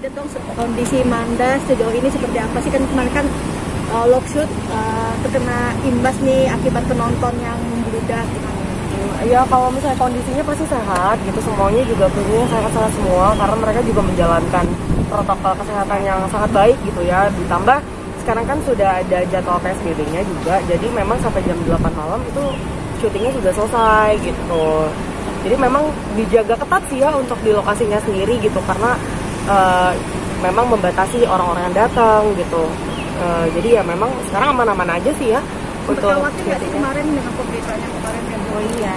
update dong kondisi Manda sejauh ini seperti apa sih? Kan kemarin kan live shoot terkena imbas nih akibat penonton yang membludak. Ya kalau misalnya kondisinya pasti sehat gitu, semuanya juga punya sehat-sehat semua karena mereka juga menjalankan protokol kesehatan yang sangat baik gitu ya. Ditambah sekarang kan sudah ada jadwal PSBB-nya juga, jadi memang sampai jam 8 malam itu syutingnya sudah selesai gitu. Jadi memang dijaga ketat sih ya untuk di lokasinya sendiri gitu, karena memang membatasi orang-orang yang datang gitu. Jadi ya memang sekarang aman-aman aja sih ya. Untuk khawatir nggak sih kemarin dengan pemberitaannya kemarin kan? Oh iya,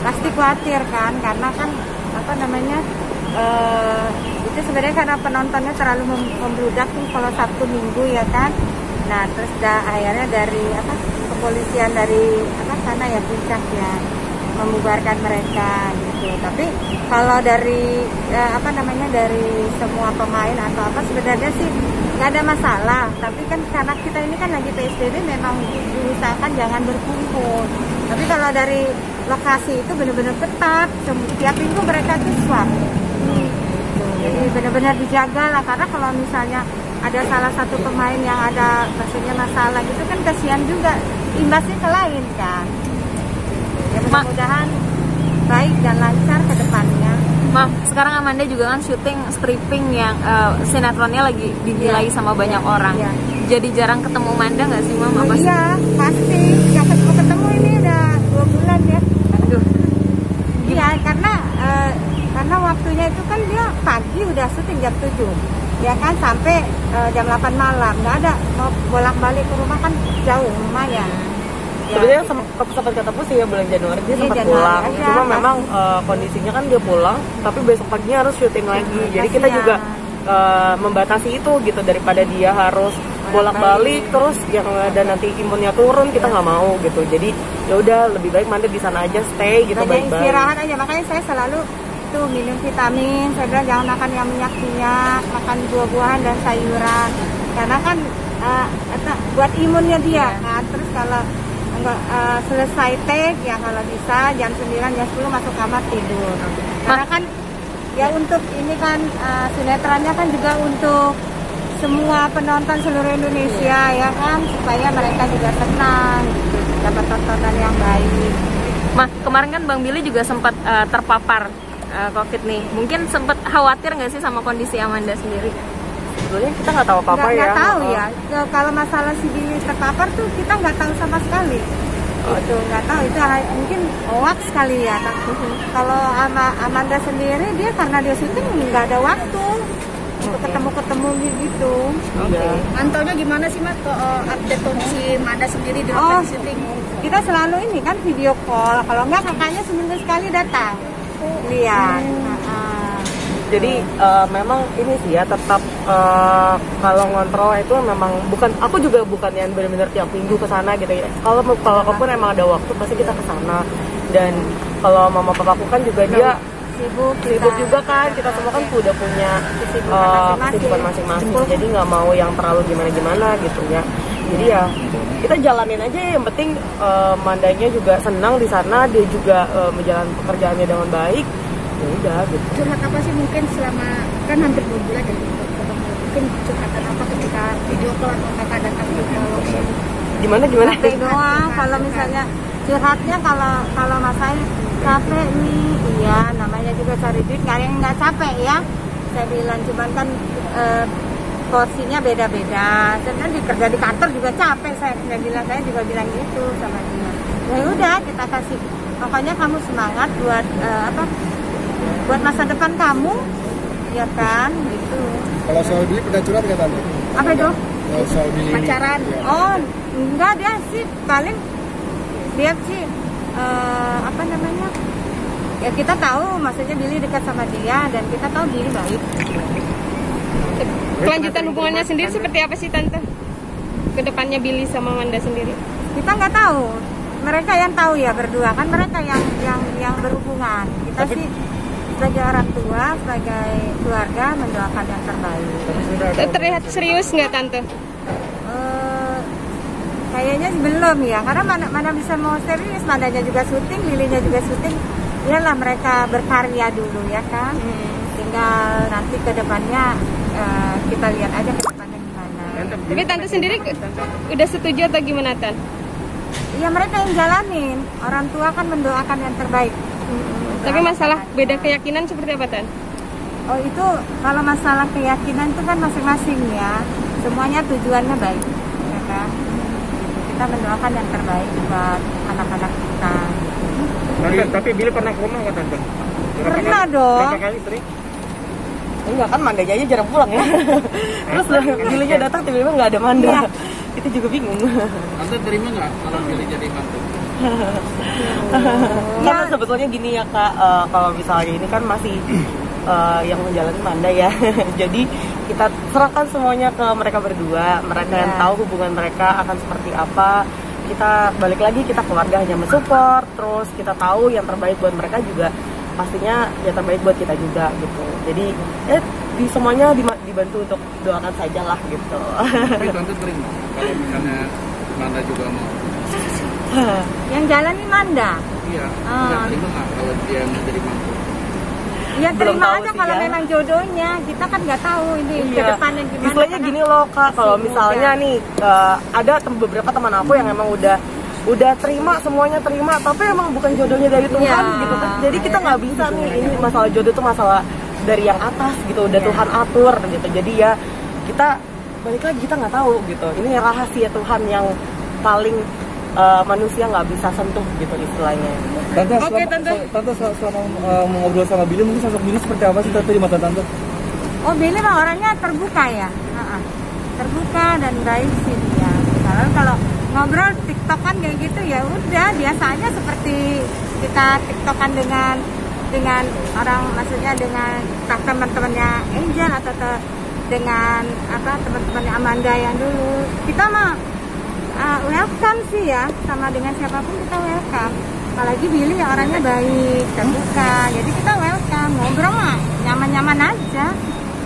pasti khawatir kan, karena kan apa namanya itu sebenarnya karena penontonnya terlalu membludak tuh kalau Sabtu Minggu ya kan. Nah terus akhirnya dari apa kepolisian dari apa sana ya Puncak ya membubarkan mereka gitu. Tapi kalau dari apa namanya dari semua pemain atau apa sebenarnya sih nggak ada masalah. Tapi kan karena kita ini kan lagi PSBB memang diusahakan jangan berkumpul. Tapi kalau dari lokasi itu benar-benar ketat, tiap minggu mereka tuh swab. Jadi benar-benar dijaga lah, karena kalau misalnya ada salah satu pemain yang ada maksudnya masalah gitu kan kasihan juga, imbasnya ke lain kan. Ya mudah-mudahan baik dan lancar ke depannya. Sekarang Amanda juga kan syuting stripping yang sinetronnya lagi dinilai sama banyak orang. Iya. Jadi jarang ketemu Amanda nggak sih, Mam? Oh, iya, pasti. Yang ketemu ini udah 2 bulan ya. Aduh. Iya, karena waktunya itu kan dia pagi udah syuting jam 7. Ya kan sampai jam 8 malam. Nggak ada mau bolak-balik ke rumah kan jauh lumayan. Sebenarnya sempat ketemu sih ya bulan Januari dia sempat Januari pulang. aja, Cuma pasti. memang kondisinya kan dia pulang, tapi besok paginya harus syuting lagi. Jadi kita juga membatasi itu gitu, daripada dia harus bolak-balik terus yang ada nanti imunnya turun, kita nggak mau gitu. Jadi ya udah lebih baik Manda di sana aja stay gitu, baik-baik. Istirahat aja, makanya saya selalu tuh minum vitamin. Saya bilang jangan makan yang minyak-minyak, makan buah-buahan dan sayuran. Karena kan buat imunnya dia kan. Terus kalau selesai take ya kalau bisa jam 9 jam 10 masuk kamar tidur. Karena kan ya untuk ini kan sinetronnya kan juga untuk semua penonton seluruh Indonesia ya kan, supaya mereka juga senang gitu, dapat tontonan yang baik. Kemarin kan Bang Billy juga sempat terpapar COVID nih. Mungkin sempat khawatir nggak sih sama kondisi Amanda sendiri? Sebetulnya kita nggak tahu apa-apa ya. Nggak tahu ya. Kalau masalah si Billy terpapar tuh kita nggak tahu sama sekali. Itu nggak tahu, itu mungkin hoax sekali ya. Kalau Amanda sendiri dia karena dia syuting nggak ada waktu untuk ketemu gitu. Oke. Mantaunya gimana sih Mas update kondisi Manda sendiri di lokasi syuting? Kita selalu ini kan video call. Kalau nggak kakaknya seminggu sekali datang lihat. Jadi memang ini sih ya tetap kalau ngontrol itu memang aku juga bukan yang benar-benar tiap minggu ke sana gitu ya. Kalau pun emang ada waktu pasti kita ke sana. Dan kalau mama papaku kan juga dia sibuk juga kan, kita semua kan udah punya kesibukan masing-masing. Jadi nggak mau yang terlalu gimana-gimana gitu ya. Jadi ya kita jalanin aja, yang penting Mandanya juga senang di sana, dia juga menjalankan pekerjaannya dengan baik. Ya udah gitu. Curhat apa sih mungkin selama kan hampir 2 bulan ya, mungkin curhatan apa ketika video call atau kakak datang ke lokasi? Gimana? Capek doang. Kalau misalnya curhatnya kalau masanya capek nih, iya namanya juga cari duit, nggak yang nggak capek ya. Saya bilang cuman kan porsinya beda-beda. Sebenarnya kerja di kantor juga capek, saya juga bilang gitu sama dia. Ya udah kita kasih, pokoknya kamu semangat buat buat masa depan kamu, ya kan, gitu. Kalau soal Billy pernah curhat nggak Tante? Apa itu? Kalau soal Billy Pacaran? Ya. Oh, enggak, dia sih paling dia sih apa namanya? Ya kita tahu, maksudnya Billy dekat sama dia dan kita tahu Billy baik. Kelanjutan hubungannya sendiri seperti apa sih Tante? Kedepannya Billy sama Amanda sendiri? Kita nggak tahu. Mereka yang tahu ya berdua, kan mereka yang berhubungan. Kita sih sebagai orang tua, sebagai keluarga mendoakan yang terbaik. Terlihat serius nggak Tante? Kayaknya belum ya, karena mana bisa mau serius, Mandanya juga syuting, Lilinya juga syuting. Iyalah mereka berkarya dulu ya kan. Tinggal nanti ke depannya kita lihat aja ke depannya gimana. Tapi tante sendiri udah setuju atau gimana, Tan? Ya mereka yang jalanin, orang tua kan mendoakan yang terbaik. Tapi masalah beda keyakinan seperti apa, Tan? Oh itu kalau masalah keyakinan itu kan masing-masing ya, semuanya tujuannya baik, ya kan? Kita mendoakan yang terbaik buat anak-anak kita. Tapi Billy pernah ke rumah nggak, Tante? Pernah dong. Berapa kali sering? Enggak kan, Mandanya aja jarang pulang ya. Terus Billy-nya datang tiba-tiba nggak ada Manda. Iya. Itu juga bingung. Tante terima nggak kalau Billy jadi mantu? Karena sebetulnya gini ya Kak, kalau misalnya ini kan masih yang menjalani Manda ya. Jadi kita serahkan semuanya ke mereka berdua. Mereka yang tahu hubungan mereka akan seperti apa. Kita balik lagi, kita keluarga hanya mensupport. Terus kita tahu yang terbaik buat mereka juga pastinya yang terbaik buat kita juga gitu. Jadi di semuanya dibantu untuk doakan saja lah gitu. Tapi Tante terima kalau misalnya Manda juga mau? Yang jalani Manda. Iya, nggak terima nggak kalau dia mau jadi mantu? Ya Belum terima tahu aja sih kalau ya. memang jodohnya. Kita kan nggak tahu ini ke depannya gimana. Istilahnya karena gini loh Kak, kalau masih misalnya muda. nih ada beberapa teman aku yang emang udah terima, semuanya terima, tapi emang bukan jodohnya dari Tuhan Iya. gitu kan. Jadi kita nggak bisa nih, ini masalah jodoh tuh masalah dari yang atas gitu, udah Tuhan atur gitu. Jadi ya kita balik lagi, kita nggak tahu gitu. Ini rahasia Tuhan yang paling manusia nggak bisa sentuh gitu istilahnya. Tante, selama ngobrol sama Billy, mungkin sosok Billy seperti apa sih Tante di mata Tante? Oh Billy mah orangnya terbuka ya. Terbuka dan baik sih dia. Kalau ngobrol tiktokan kayak gitu ya udah biasa aja seperti kita tiktokan dengan orang, maksudnya dengan teman-temannya Angel atau dengan teman-temannya Amanda yang dulu. Kita mah welcome sih ya, sama dengan siapapun kita welcome. Apalagi Billy ya orangnya baik, terbuka, jadi kita welcome, ngobrol mah nyaman-nyaman aja.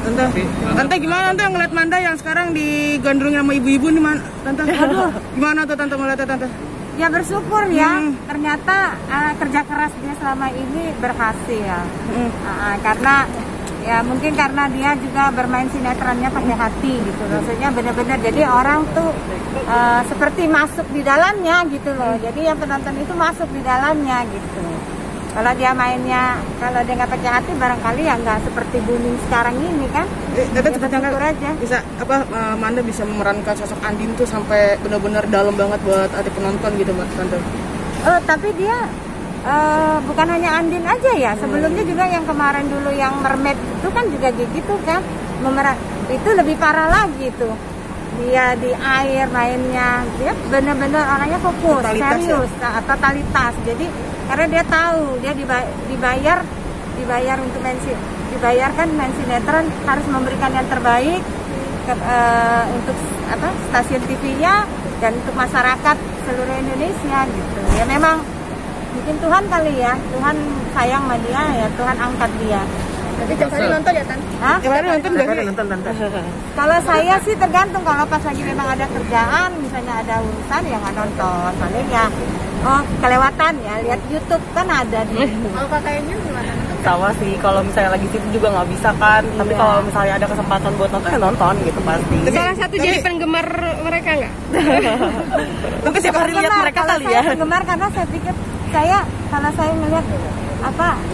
Tante gimana Tante ngeliat Manda yang sekarang digandrungi sama ibu-ibu nih, Tante? Aduh, gimana tuh Tante ngeliatnya Tante? Ya bersyukur ya, ternyata kerja keras dia selama ini berhasil. Karena ya mungkin karena dia juga bermain sinetronnya pakai hati gitu, maksudnya benar-benar jadi orang tuh seperti masuk di dalamnya gitu loh. Jadi yang penonton itu masuk di dalamnya gitu. Kalau dia mainnya, kalau dia nggak pakai hati, barangkali ya nggak seperti booming sekarang ini kan. Tante Ya, bersyukur aja. bisa Manda bisa memerankan sosok Andin tuh sampai benar-benar dalam banget buat hati penonton gitu, Tante. Tapi dia bukan hanya Andin aja ya, sebelumnya juga yang kemarin dulu yang mermaid itu kan juga gitu kan, itu lebih parah lagi tuh. Dia di air mainnya, dia benar-benar orangnya fokus, Totalitas serius, totalitas. Jadi karena dia tahu dia dibayar untuk dibayarkan main sinetron, harus memberikan yang terbaik untuk stasiun TV-nya dan untuk masyarakat seluruh Indonesia gitu. Ya memang mungkin Tuhan kali ya, Tuhan sayang sama dia ya, Tuhan angkat dia. Jadi tiap hari nonton ya, Tan? Hah? Kemarin nonton gak sih? Nonton Tante. Kalau saya sih tergantung, kalau pas lagi memang ada kerjaan, misalnya ada urusan ya nggak nonton, soalnya ya kelewatan ya, lihat YouTube kan ada di Kalau kakaknya gimana? Sama sih, kalau misalnya lagi situ juga nggak bisa kan. Tapi Iya. kalau misalnya ada kesempatan buat nonton ya nonton gitu pasti. Salah satu jadi penggemar mereka nggak? Mungkin setiap hari lihat mereka kalau kali saya ya. penggemar karena saya pikir kalau saya melihat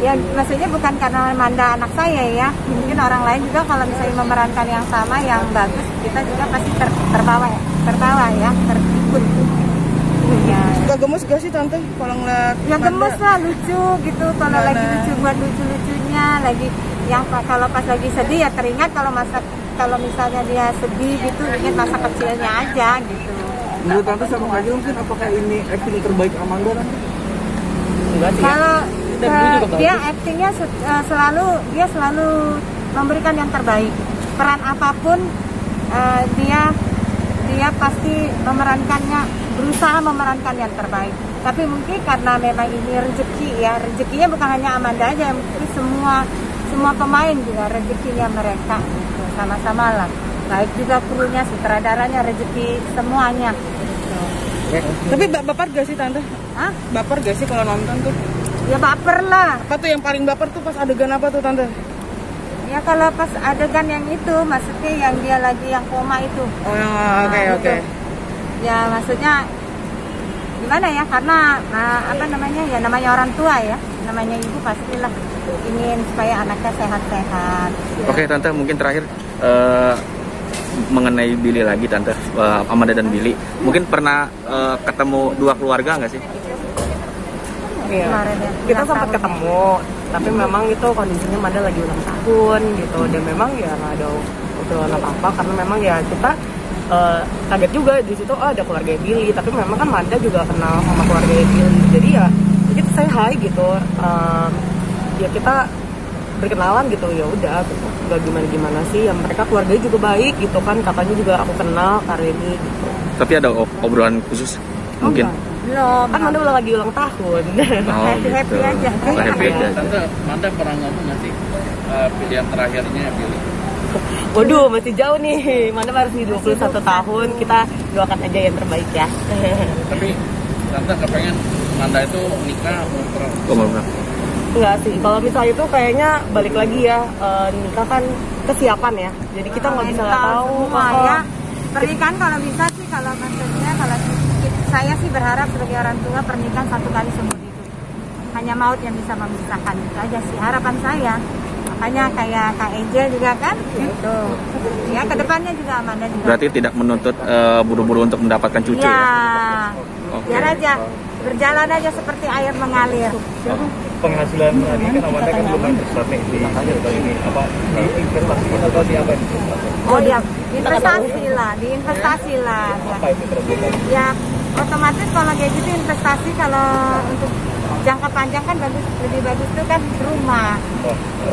ya maksudnya bukan karena Manda anak saya ya, mungkin orang lain juga kalau misalnya memerankan yang sama yang bagus, kita juga pasti terbawa ya, terikut. Ya. Suka gemes gak sih Tante kalau ngeliat Ya Manda? gemes lah, lucu gitu. Kalau lagi lucu buat lucu-lucunya, lagi yang kalau pas lagi sedih ya teringat kalau misalnya dia sedih gitu, ingat masa kecilnya aja gitu. Menurut Tante sama Kak Jil, mungkin apakah ini acting terbaik Amanda? Enggak sih ya. Kalau Dan dulu juga dia bagus. aktingnya selalu memberikan yang terbaik. Peran apapun dia pasti berusaha memerankan yang terbaik. Tapi mungkin karena memang ini rezeki ya, rezekinya bukan hanya Amanda aja, mungkin semua pemain juga rezekinya mereka gitu. Sama-sama lah. Baik juga krunya, sutradaranya, rezeki semuanya. Gitu. Tapi baper gak sih Tante? Hah? Baper gak sih kalau nonton tuh? Ya baper lah. Apa tuh yang paling baper tuh pas adegan apa tuh Tante? Ya kalau pas adegan yang itu, maksudnya yang dia lagi yang koma itu. Oh, oke. Itu. Ya maksudnya gimana ya? Karena apa namanya? Ya namanya orang tua ya, namanya ibu pastilah ingin supaya anaknya sehat-sehat. Oke, Tante, mungkin terakhir mengenai Billy lagi, Tante, Amanda dan Billy. Mungkin pernah ketemu dua keluarga nggak sih? Iya. Kemarin ya, Kita ulang sempat tahun. ketemu, tapi memang itu kondisinya Manda lagi ulang tahun gitu, dan memang ya nggak ada obrolan apa-apa karena memang ya kita kaget juga di situ. Oh, ada keluarga Billy, tapi memang kan Manda juga kenal sama keluarga Billy, jadi ya kita say hi gitu. Ya kita berkenalan gitu, ya udah gitu. Gak gimana sih, ya mereka keluarganya juga baik gitu kan, katanya juga aku kenal Kareni gitu. Tapi ada obrolan khusus mungkin? Belum. Kan Manda udah lagi ulang tahun. Oh, Happy-happy gitu. aja. Oh, happy aja. Tante, Manda pernah ngomong nggak sih pilihan terakhirnya Billy? Waduh, masih jauh nih. Manda baru sih 21 tahun. Kita doakan aja yang terbaik ya. Tapi Tante kepengen Manda itu nikah Oh, enggak. Enggak sih, kalau misalnya itu kayaknya balik lagi ya, nikah kan kesiapan ya. Jadi kita nggak bisa tahu. semua ya. Pernikahan kalau bisa sih, kalau maksudnya kalau saya sih berharap sebagai orang tua pernikahan satu kali seumur hidup. Hanya maut yang bisa memisahkan, itu aja sih harapan saya. Makanya kayak Kak Eja juga kan, gitu. Ya kedepannya juga Amanda juga. Berarti tidak menuntut buru-buru untuk mendapatkan cucu Ya, ya? Oke. biar aja berjalan aja seperti air mengalir. penghasilan ini kan Amanda kan belum besar nih di ini apa di investasi atau di apa? Oh ya, investasi lah, diinvestasi lah. Apa itu kira-kira? Ya otomatis kalau kayak gitu investasi kalau untuk jangka panjang kan bagus, lebih bagus tuh kan rumah,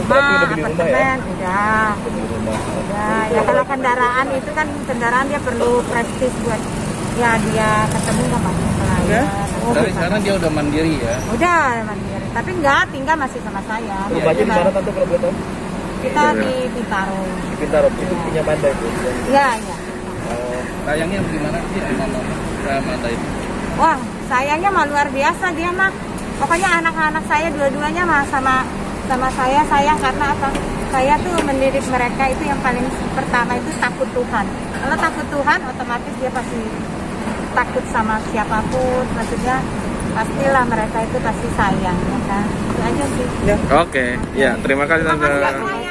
Berarti udah beli rumah ya? apartemen, udah. Beli rumah. Ya kalau kendaraan itu kan kendaraan dia perlu prestis buat ya dia ketemu sama klien. Dari sekarang dia udah mandiri ya. Udah mandiri, tapi enggak tinggal masih sama saya. Rumahnya di mana Tante kalau boleh tahu? Kita di Bintaro. Di Bintaro, itu punya Manda itu. Iya, iya. Sayangnya gimana sih sama Manda itu? Wah, sayangnya mah luar biasa dia mah. Pokoknya anak-anak saya dua-duanya mah sama saya sayang karena apa? Saya tuh mendidik mereka itu yang paling pertama itu takut Tuhan. Kalau takut Tuhan, otomatis dia pasti takut sama siapapun. Maksudnya pastilah mereka itu pasti sayang, ya kan? Itu aja sih. Oke, ya terima kasih Tante. Makasih ya,